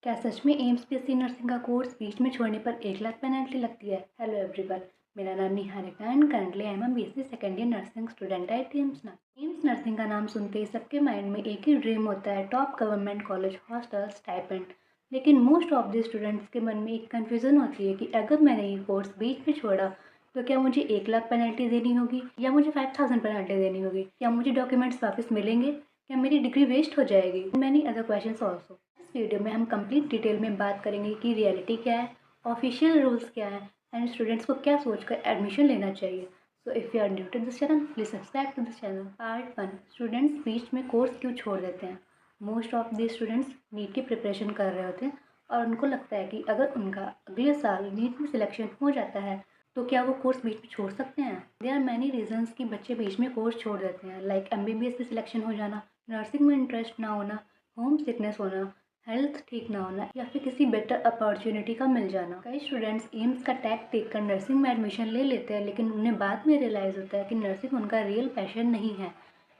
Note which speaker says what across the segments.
Speaker 1: क्या सच में AIIMS BSc nursing का कोर्स बीच में छोड़ने पर 1 लाख पेनल्टी लगती है? हेलो एवरीवन, मेरा नाम Niharika and currently I am BSc second year nursing student at AIIMS nursing. AIIMS nursing का नाम सुनते ही सबके माइंड में एक ही ड्रीम होता है, top government college, hostel, stipend. लेकिन मोस्ट ऑफ द स्टूडेंट्स के मन में एक कन्फ्यूजन होती है कि अगर मैंने ये कोर्स बीच में छोड़ा तो क्या मुझे 1 लाख पेनल्टी देनी होगी या मुझे 5000 पेनल्टी देनी होगी? क्या मुझे डॉक्यूमेंट्स वापस मिलेंगे? क्या मेरी डिग्री वेस्ट हो जाएगी? Many other questions also. इस वीडियो में हम कंप्लीट डिटेल में बात करेंगे कि रियलिटी क्या है, ऑफिशियल रूल्स क्या है एंड स्टूडेंट्स को क्या सोचकर एडमिशन लेना चाहिए। So if you are new to this channel please subscribe to this channel. Part 1, students बीच में कोर्स क्यों छोड़ देते हैं। Most of the students NEET की प्रिपरेशन कर रहे होते हैं और उनको लगता है कि अगर उनका अगले साल नीट में सिलेक्शन हो जाता है तो क्या वो कोर्स बीच में छोड़ सकते हैं। देयर आर मैनी रीजंस कि बच्चे बीच में कोर्स छोड़ देते हैं, लाइक एमबीबीएस में सिलेक्शन हो जाना, नर्सिंग में इंटरेस्ट ना होना, होम सिकनेस होना, हेल्थ ठीक ना होना या फिर किसी बेटर अपॉर्चुनिटी का मिल जाना। कई स्टूडेंट्स एम्स का टैग देखकर नर्सिंग में एडमिशन ले लेते हैं, लेकिन उन्हें बाद में रियलाइज़ होता है कि नर्सिंग उनका रियल पैशन नहीं है।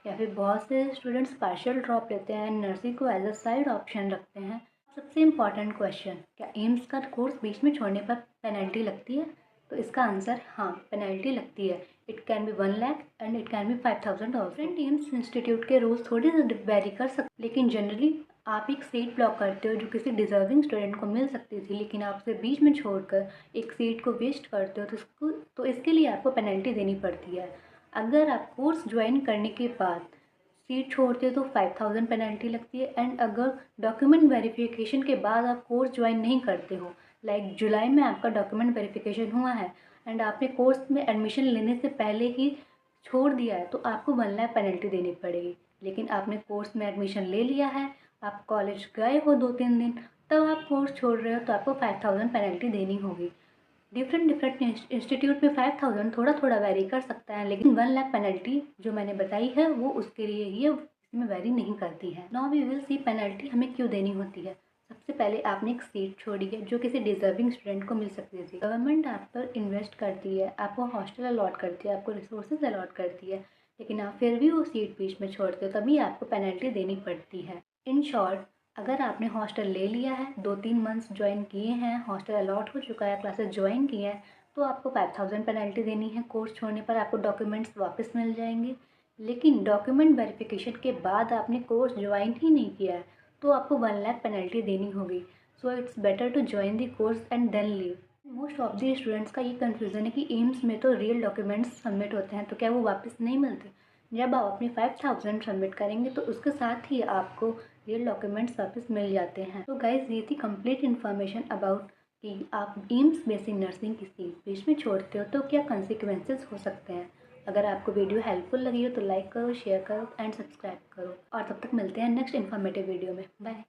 Speaker 1: या फिर बहुत से स्टूडेंट्स पार्शियल ड्रॉप लेते हैं, नर्सिंग को एज अ साइड ऑप्शन रखते हैं। सबसे इम्पॉर्टेंट क्वेश्चन, क्या एम्स का कोर्स बीच में छोड़ने पर पेनल्टी लगती है? तो इसका आंसर हाँ, पेनल्टी लगती है। It can be 1 lakh and it can be 5000 also. Different AIIMS institute के रूल्स थोड़े से वेरी कर सकते, लेकिन जनरली आप एक सीट ब्लॉक करते हो जो किसी डिजर्विंग स्टूडेंट को मिल सकती थी, लेकिन आप उसे बीच में छोड़कर एक सीट को वेस्ट करते हो तो इसके लिए आपको पेनल्टी देनी पड़ती है। अगर आप कोर्स ज्वाइन करने के बाद सीट छोड़ते हो तो 5000 पेनल्टी लगती है एंड अगर डॉक्यूमेंट वेरिफिकेशन के बाद आप कोर्स ज्वाइन नहीं करते हो, लाइक जुलाई में आपका डॉक्यूमेंट वेरिफिकेशन हुआ है एंड आपने कोर्स में एडमिशन लेने से पहले ही छोड़ दिया है, तो आपको 1 लाख पेनल्टी देनी पड़ेगी। लेकिन आपने कोर्स में एडमिशन ले लिया है, आप कॉलेज गए हो 2-3 दिन, तब आप कोर्स छोड़ रहे हो तो आपको 5000 पेनल्टी देनी होगी। डिफरेंट इंस्टीट्यूट में 5000 थोड़ा थोड़ा वेरी कर सकता है, लेकिन 1 लाख पेनल्टी जो मैंने बताई है वो उसके लिए ही है, इसमें वेरी नहीं करती है। Now we will see penalty हमें क्यों देनी होती है। सबसे पहले आपने एक सीट छोड़ी है जो किसी डिजर्विंग स्टूडेंट को मिल सकती थी। गवर्नमेंट आप पर इन्वेस्ट करती है, आपको हॉस्टल अलॉट करती है, आपको रिसोर्सेज अलॉट करती है, लेकिन आप फिर भी वो सीट बीच में छोड़ते हो, तभी आपको पेनल्टी देनी पड़ती है। इन शॉर्ट, अगर आपने हॉस्टल ले लिया है, 2-3 मंथ्स ज्वाइन किए हैं, हॉस्टल अलॉट हो चुका है, क्लासेस ज्वाइन की हैं, तो आपको 5000 पेनल्टी देनी है। कोर्स छोड़ने पर आपको डॉक्यूमेंट्स वापस मिल जाएंगे। लेकिन डॉक्यूमेंट वेरिफिकेशन के बाद आपने कोर्स ज्वाइन ही नहीं किया है तो आपको 1 लाख पेनल्टी देनी होगी। So it's better to join the course and then leave. Most of the students का ये कन्फ्यूज़न है कि एम्स में तो रियल डॉक्यूमेंट्स सबमिट होते हैं, तो क्या वो वापस नहीं मिलते? जब आप अपने 5000 सबमिट करेंगे तो उसके साथ ही आपको रियल डॉक्यूमेंट्स वापस मिल जाते हैं। तो गाइज, ये थी कंप्लीट इन्फॉर्मेशन अबाउट कि आप एम्स बेसिक नर्सिंग की सीट बीच में छोड़ते हो तो क्या कॉन्सिक्वेंसेस हो सकते हैं। अगर आपको वीडियो हेल्पफुल लगी हो तो लाइक करो, शेयर करो एंड सब्सक्राइब करो, और तब तक मिलते हैं नेक्स्ट इन्फॉर्मेटिव वीडियो में। बाय।